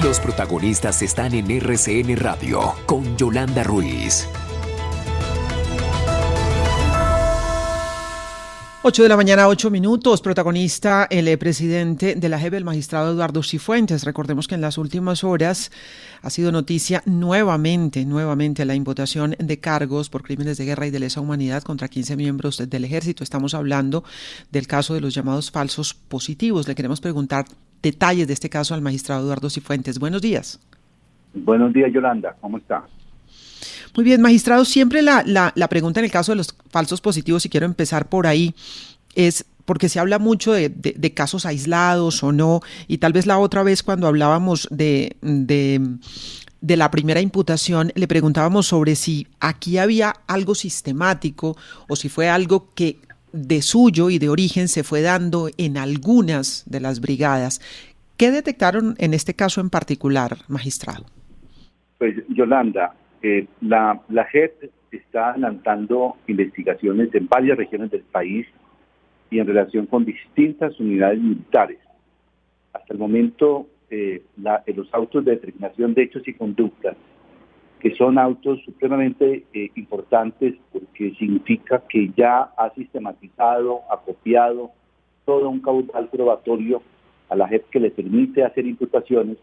Los protagonistas están en RCN Radio con Yolanda Ruiz. 8 de la mañana, 8 minutos. Protagonista el presidente de la JEP, el magistrado Eduardo Cifuentes. Recordemos que en las últimas horas ha sido noticia nuevamente la imputación de cargos por crímenes de guerra y de lesa humanidad contra 15 miembros del ejército. Estamos hablando del caso de los llamados falsos positivos. Le queremos preguntar detalles de este caso al magistrado Eduardo Cifuentes. Buenos días. Buenos días, Yolanda. ¿Cómo está? Muy bien, magistrado, siempre la pregunta en el caso de los falsos positivos, y quiero empezar por ahí, es porque se habla mucho de casos aislados o no, y tal vez la otra vez cuando hablábamos de la primera imputación, le preguntábamos sobre si aquí había algo sistemático o si fue algo que de suyo y de origen se fue dando en algunas de las brigadas. ¿Qué detectaron en este caso en particular, magistrado? Pues, Yolanda, la JEP está lanzando investigaciones en varias regiones del país y en relación con distintas unidades militares. Hasta el momento, los autos de determinación de hechos y conductas, que son autos supremamente importantes porque significa que ya ha sistematizado, acopiado todo un caudal probatorio a la JEP que le permite hacer imputaciones,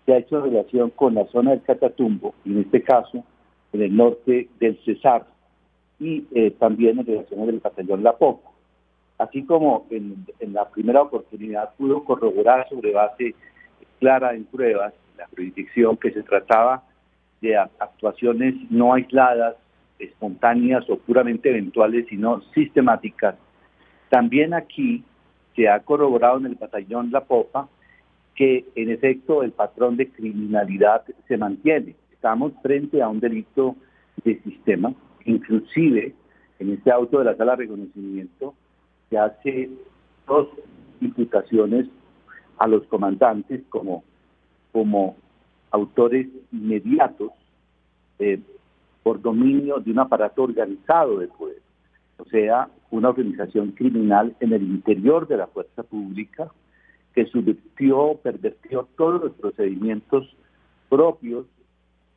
se ha hecho en relación con la zona del Catatumbo, y en este caso en el norte del Cesar, y también en relación del batallón La Popa. Así como en la primera oportunidad pudo corroborar sobre base clara en pruebas la jurisdicción que se trataba de actuaciones no aisladas, espontáneas o puramente eventuales, sino sistemáticas. También aquí se ha corroborado en el batallón La Popa que en efecto el patrón de criminalidad se mantiene. Estamos frente a un delito de sistema. Inclusive en este auto de la sala de reconocimiento se hace 2 imputaciones a los comandantes como autores inmediatos por dominio de un aparato organizado de poder, o sea, una organización criminal en el interior de la fuerza pública que pervertió todos los procedimientos propios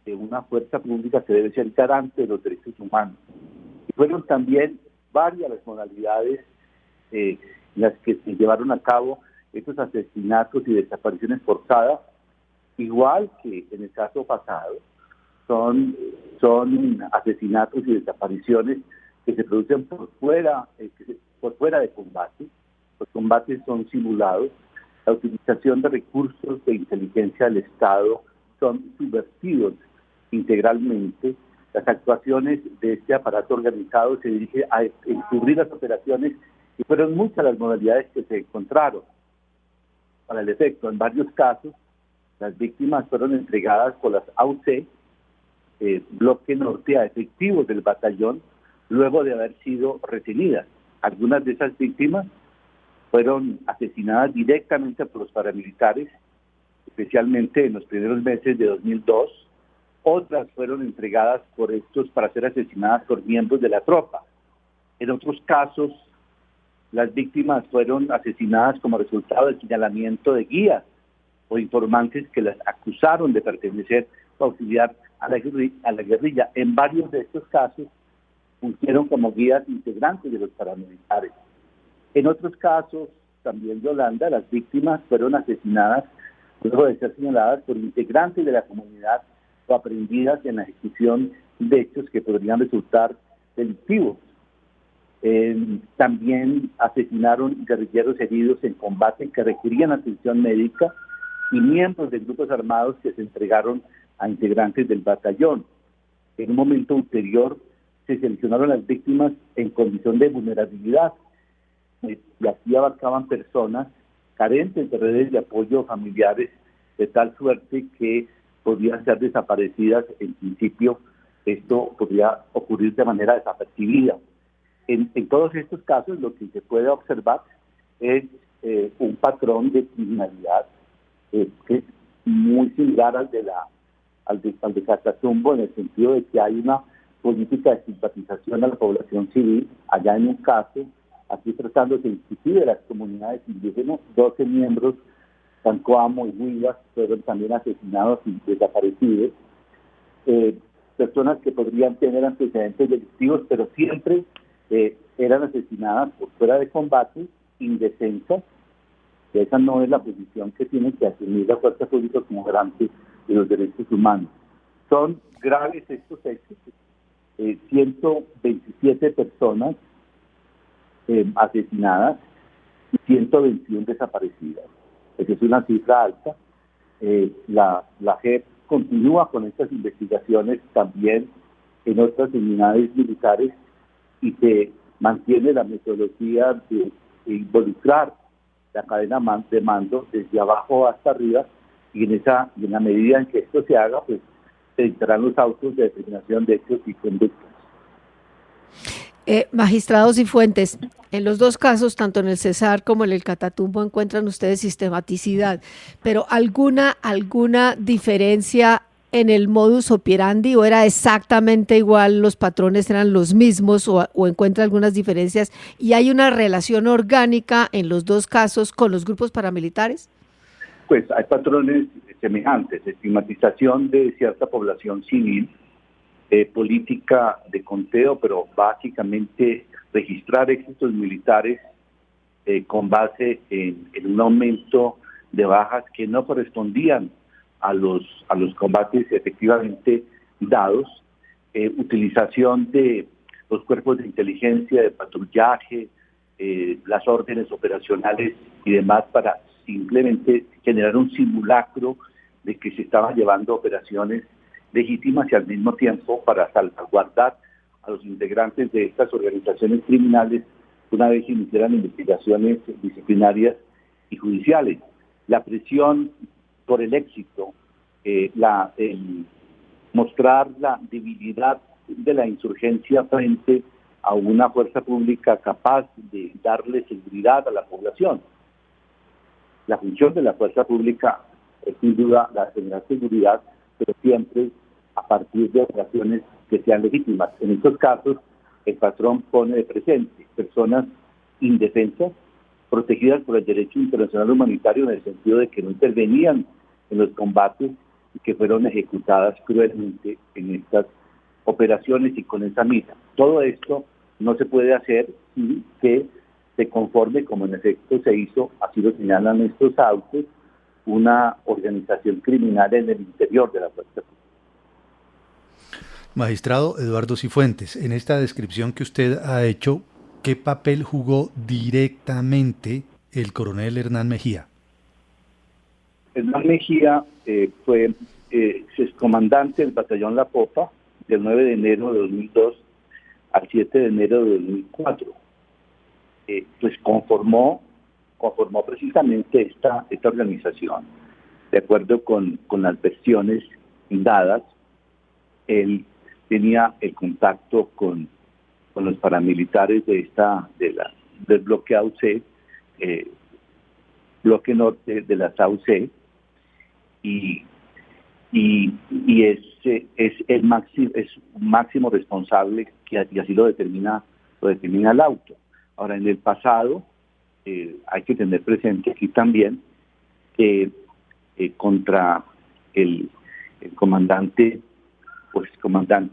de una fuerza pública que debe ser garante de los derechos humanos. Y fueron también varias las modalidades en las que se llevaron a cabo estos asesinatos y desapariciones forzadas, igual que en el caso pasado, son asesinatos y desapariciones que se producen por fuera de combate. Los combates son simulados. La utilización de recursos de inteligencia del Estado son subvertidos integralmente. Las actuaciones de este aparato organizado se dirigen a encubrir las operaciones, y fueron muchas las modalidades que se encontraron. Para el efecto, en varios casos, las víctimas fueron entregadas por las AUC, bloque norte, a efectivos del batallón, luego de haber sido retenidas. Algunas de esas víctimas fueron asesinadas directamente por los paramilitares, especialmente en los primeros meses de 2002. Otras fueron entregadas por estos para ser asesinadas por miembros de la tropa. En otros casos, las víctimas fueron asesinadas como resultado del señalamiento de guías o informantes que las acusaron de pertenecer o auxiliar a la guerrilla. En varios de estos casos fungieron como guías integrantes de los paramilitares. En otros casos, también, Yolanda, las víctimas fueron asesinadas luego de ser señaladas por integrantes de la comunidad o aprehendidas en la ejecución de hechos que podrían resultar delictivos. También asesinaron guerrilleros heridos en combate que requerían atención médica y miembros de grupos armados que se entregaron a integrantes del batallón. En un momento ulterior se seleccionaron las víctimas en condición de vulnerabilidad, y aquí abarcaban personas carentes de redes de apoyo familiares, de tal suerte que podían ser desaparecidas. En principio, esto podría ocurrir de manera desapercibida. En todos estos casos, lo que se puede observar es un patrón de criminalidad que es muy similar al de Catatumbo, en el sentido de que hay una política de simpatización a la población civil. Allá en un caso, aquí tratándose inclusive de las comunidades indígenas, 12 miembros Cancoamo y Huivas fueron también asesinados y desaparecidos. Personas que podrían tener antecedentes delictivos, pero siempre eran asesinadas por fuera de combate, indefensas. Esa no es la posición que tiene que asumir la fuerza pública como garante de los derechos humanos. Son graves estos hechos. 127 personas asesinadas y 121 desaparecidas. Esa es una cifra alta. La JEP continúa con estas investigaciones también en otras unidades militares y se mantiene la metodología de involucrar la cadena de mando desde abajo hasta arriba, y en la medida en que esto se haga, pues se dictarán los autos de determinación de hechos y conductas. Magistrados Cifuentes, en los dos casos, tanto en el Cesar como en el Catatumbo, encuentran ustedes sistematicidad, pero ¿alguna diferencia en el modus operandi, o era exactamente igual, los patrones eran los mismos, o encuentra algunas diferencias, y hay una relación orgánica en los dos casos con los grupos paramilitares? Pues hay patrones semejantes: estigmatización de cierta población civil, política de conteo, pero básicamente registrar éxitos militares con base en un aumento de bajas que no correspondían a los combates efectivamente dados, utilización de los cuerpos de inteligencia, de patrullaje, las órdenes operacionales y demás para simplemente generar un simulacro de que se estaban llevando operaciones legítimas, y al mismo tiempo para salvaguardar a los integrantes de estas organizaciones criminales una vez iniciaran investigaciones disciplinarias y judiciales. La presión por el éxito, mostrar la debilidad de la insurgencia frente a una fuerza pública capaz de darle seguridad a la población. La función de la fuerza pública es sin duda la de generar seguridad, pero siempre a partir de operaciones que sean legítimas. En estos casos, el patrón pone de presente personas indefensas, protegidas por el derecho internacional humanitario, en el sentido de que no intervenían en los combates y que fueron ejecutadas cruelmente en estas operaciones y con esa mira. Todo esto no se puede hacer sin que se conforme, como en efecto se hizo, así lo señalan estos autos, una organización criminal en el interior de la fuerza pública. Magistrado Eduardo Cifuentes, en esta descripción que usted ha hecho, ¿qué papel jugó directamente el coronel Hernán Mejía? Hernán Mejía fue excomandante del batallón La Popa del 9 de enero de 2002 al 7 de enero de 2004. Pues conformó precisamente esta organización. De acuerdo con las versiones dadas, él tenía el contacto con los paramilitares del bloque AUC, bloque norte de las AUC, y es el máximo responsable, y así lo determina el auto. Ahora, en el pasado, hay que tener presente aquí también que contra el comandante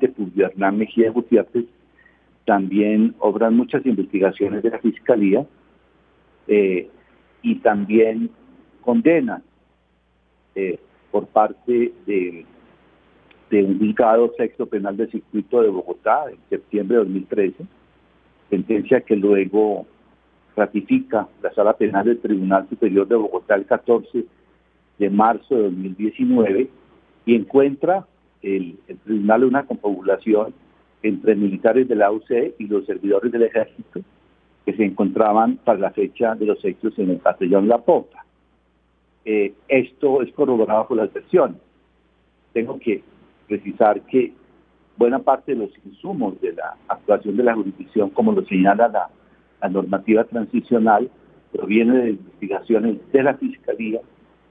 Fulvio Hernán Mejía Gutiérrez también obran muchas investigaciones de la Fiscalía, y también condenan por parte de un juzgado sexto penal del circuito de Bogotá en septiembre de 2013, sentencia que luego ratifica la Sala Penal del Tribunal Superior de Bogotá el 14 de marzo de 2019, y encuentra el tribunal una confabulación entre militares de la AUC y los servidores del ejército que se encontraban para la fecha de los hechos en el batallón La Popa. Esto es corroborado por las versiones. Tengo que precisar que buena parte de los insumos de la actuación de la jurisdicción, como lo señala la normativa transicional, proviene de investigaciones de la Fiscalía,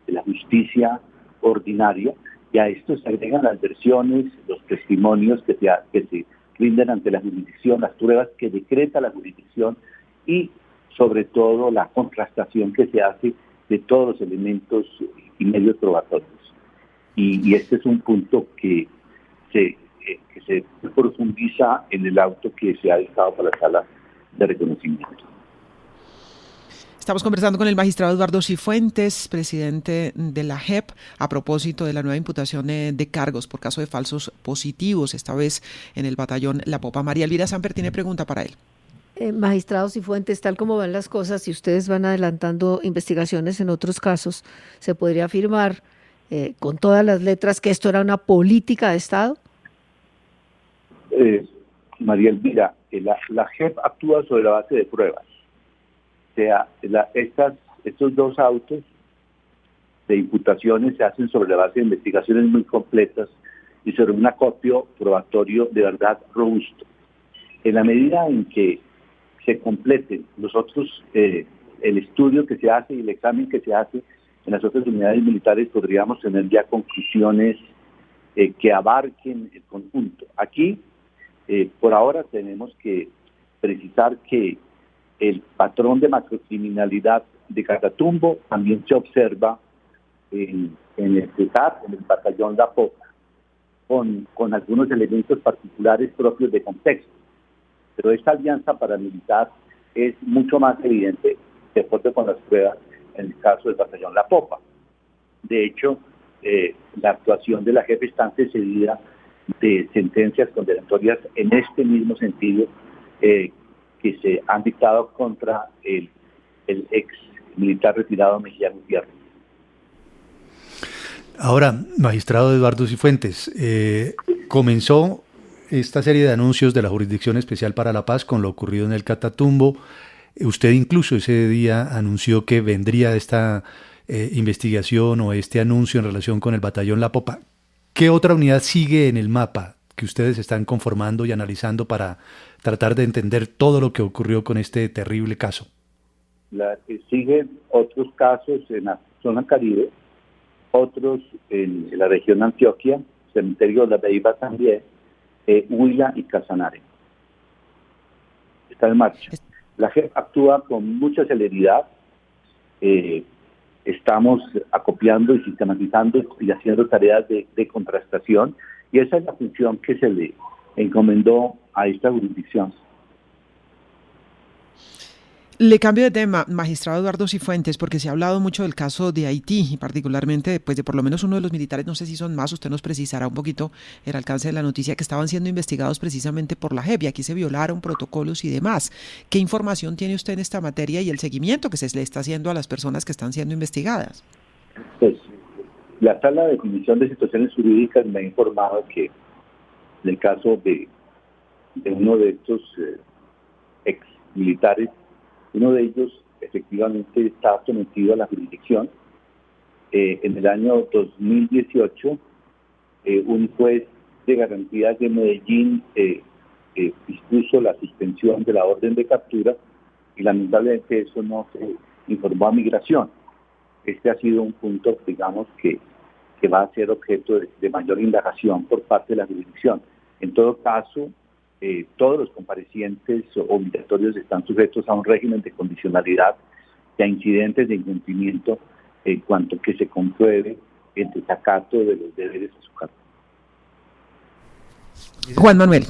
de la Justicia Ordinaria, y a esto se agregan las versiones, los testimonios que se rinden ante la jurisdicción, las pruebas que decreta la jurisdicción, y sobre todo la contrastación que se hace de todos los elementos y medios probatorios. Y este es un punto que se profundiza en el auto que se ha dictado para la sala de reconocimiento. Estamos conversando con el magistrado Eduardo Cifuentes, presidente de la JEP, a propósito de la nueva imputación de cargos por caso de falsos positivos, esta vez en el batallón La Popa. María Elvira Samper tiene pregunta para él. Magistrado Cifuentes, tal como van las cosas, si ustedes van adelantando investigaciones en otros casos, ¿se podría afirmar con todas las letras que esto era una política de Estado? María Elvira, la JEP actúa sobre la base de pruebas. O sea, estos dos autos de imputaciones se hacen sobre la base de investigaciones muy completas y sobre un acopio probatorio de verdad robusto. En la medida en que se completen los otros, el estudio que se hace y el examen que se hace en las otras unidades militares, podríamos tener ya conclusiones que abarquen el conjunto. Aquí, por ahora, tenemos que precisar que el patrón de macrocriminalidad de Catatumbo también se observa en el CESAR, en el batallón La Popa, con algunos elementos particulares propios de contexto. Pero esta alianza paramilitar es mucho más evidente de acuerdo con las pruebas en el caso del batallón La Popa. De hecho, la actuación de la JEP está antecedida de sentencias condenatorias en este mismo sentido que se han dictado contra el ex militar retirado Mejía Gutiérrez. Ahora, magistrado Eduardo Cifuentes, comenzó esta serie de anuncios de la Jurisdicción Especial para la Paz con lo ocurrido en el Catatumbo. Usted incluso ese día anunció que vendría esta investigación o este anuncio en relación con el batallón La Popa. ¿Qué otra unidad sigue en el mapa que ustedes están conformando y analizando para tratar de entender todo lo que ocurrió con este terrible caso? Siguen otros casos en la zona Caribe, otros en la región de Antioquia, Cementerio de la Beiba también, Huila y Casanare. Está en marcha. La JEP actúa con mucha celeridad. Estamos acopiando y sistematizando y haciendo tareas de contrastación, y esa es la función que se le encomendó a esta jurisdicción. Le cambio de tema, magistrado Eduardo Cifuentes, porque se ha hablado mucho del caso de Haití y particularmente pues, de por lo menos uno de los militares, no sé si son más, usted nos precisará un poquito el alcance de la noticia, que estaban siendo investigados precisamente por la JEP y aquí se violaron protocolos y demás. ¿Qué información tiene usted en esta materia y el seguimiento que se le está haciendo a las personas que están siendo investigadas? Pues la Sala de Definición de Situaciones Jurídicas me ha informado que en el caso de uno de estos ex militares, uno de ellos efectivamente está sometido a la jurisdicción. En el año 2018, un juez de garantías de Medellín dispuso la suspensión de la orden de captura y lamentablemente eso no se informó a Migración. Este ha sido un punto, digamos, que va a ser objeto de mayor indagación por parte de la jurisdicción. En todo caso, todos los comparecientes obligatorios están sujetos a un régimen de condicionalidad y a incidentes de incumplimiento en cuanto que se compruebe el desacato de los deberes a su cargo. Juan Manuel.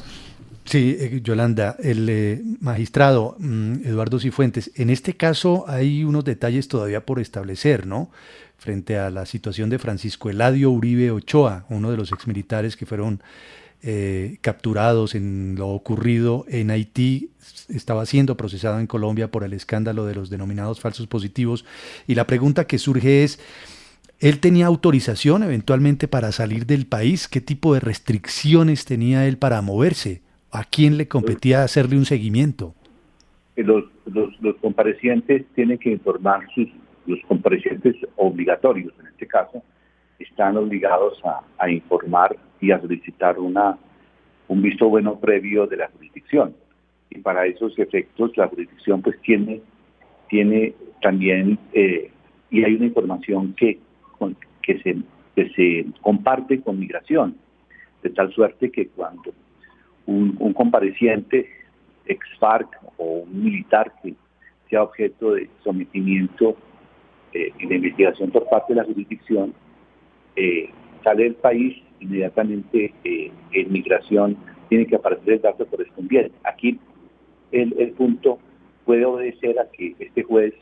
Sí, Yolanda, el magistrado Eduardo Cifuentes, en este caso hay unos detalles todavía por establecer, ¿no? Frente a la situación de Francisco Eladio Uribe Ochoa, uno de los exmilitares que fueron capturados en lo ocurrido en Haití, estaba siendo procesado en Colombia por el escándalo de los denominados falsos positivos, y la pregunta que surge es, ¿él tenía autorización eventualmente para salir del país? ¿Qué tipo de restricciones tenía él para moverse? ¿A quién le competía hacerle un seguimiento? Los comparecientes tienen que informar, los comparecientes obligatorios en este caso, están obligados a informar y a solicitar un visto bueno previo de la jurisdicción. Y para esos efectos la jurisdicción pues tiene también, y hay una información que se comparte con Migración, de tal suerte que cuando un compareciente ex-FARC o un militar que sea objeto de sometimiento en la investigación por parte de la jurisdicción, sale del país, inmediatamente en migración tiene que aparecer el dato correspondiente. Aquí el punto puede obedecer a que este juez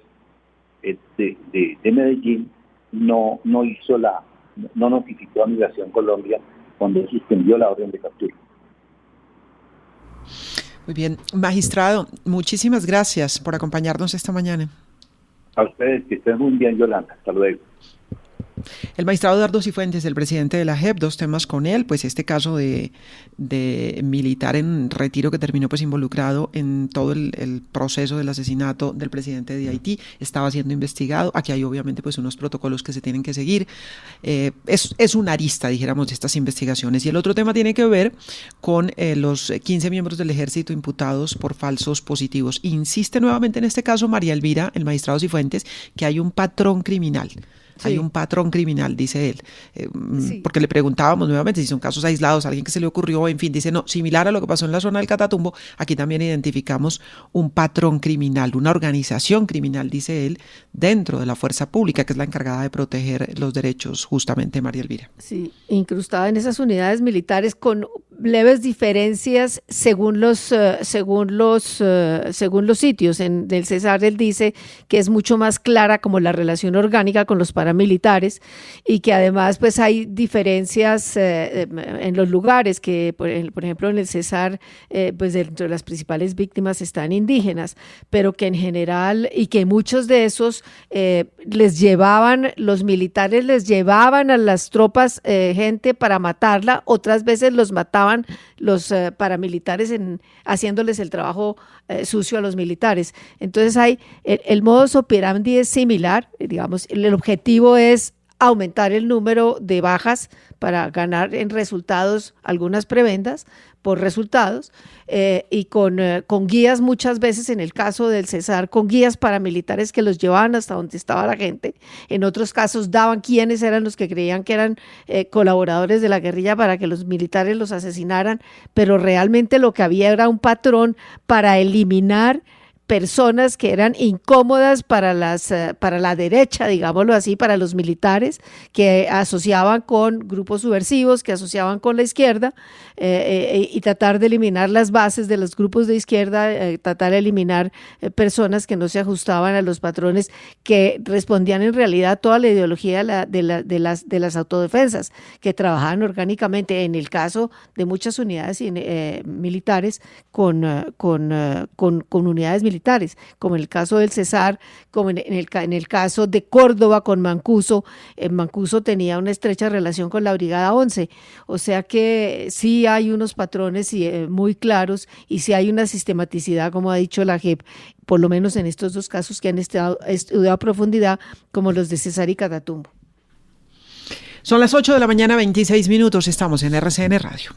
de Medellín no notificó a Migración Colombia cuando suspendió la orden de captura. Muy bien. Magistrado, muchísimas gracias por acompañarnos esta mañana. A ustedes, que estén muy bien, Yolanda. Hasta luego. El magistrado Eduardo Cifuentes, el presidente de la JEP, dos temas con él, pues este caso de militar en retiro que terminó pues involucrado en todo el proceso del asesinato del presidente de Haití, estaba siendo investigado. Aquí hay obviamente pues unos protocolos que se tienen que seguir. Es una arista, dijéramos, de estas investigaciones. Y el otro tema tiene que ver con los 15 miembros del ejército imputados por falsos positivos. Insiste nuevamente en este caso María Elvira, el magistrado Cifuentes, que hay un patrón criminal. Sí. Hay un patrón criminal, dice él, sí. Porque le preguntábamos nuevamente si son casos aislados, a alguien que se le ocurrió, en fin, dice no, similar a lo que pasó en la zona del Catatumbo, aquí también identificamos un patrón criminal, una organización criminal, dice él, dentro de la fuerza pública, que es la encargada de proteger los derechos, justamente, María Elvira. Sí, incrustada en esas unidades militares con leves diferencias según los sitios. En el Cesar él dice que es mucho más clara como la relación orgánica con los paramilitares y que además pues hay diferencias en los lugares, que por ejemplo en el Cesar pues dentro de las principales víctimas están indígenas, pero que en general y que muchos de esos los militares les llevaban a las tropas gente para matarla, otras veces los mataban los paramilitares haciéndoles el trabajo sucio a los militares. Entonces hay el modus operandi es similar, digamos, el objetivo es aumentar el número de bajas para ganar en resultados algunas prebendas por resultados y con guías muchas veces, en el caso del Cesar, con guías paramilitares que los llevaban hasta donde estaba la gente. En otros casos daban quiénes eran los que creían que eran colaboradores de la guerrilla para que los militares los asesinaran, pero realmente lo que había era un patrón para eliminar personas que eran incómodas para la derecha, digámoslo así, para los militares, que asociaban con grupos subversivos, que asociaban con la izquierda, y tratar de eliminar las bases de los grupos de izquierda, tratar de eliminar personas que no se ajustaban a los patrones que respondían en realidad a toda la ideología de las autodefensas, que trabajaban orgánicamente, en el caso de muchas unidades militares, con unidades militares, como en el caso del Cesar, como en el caso de Córdoba con Mancuso. Mancuso tenía una estrecha relación con la Brigada 11, o sea que sí hay unos patrones muy claros y sí hay una sistematicidad, como ha dicho la JEP, por lo menos en estos dos casos que han estudiado a profundidad, como los de Cesar y Catatumbo. Son las 8 de la mañana, 26 minutos, estamos en RCN Radio.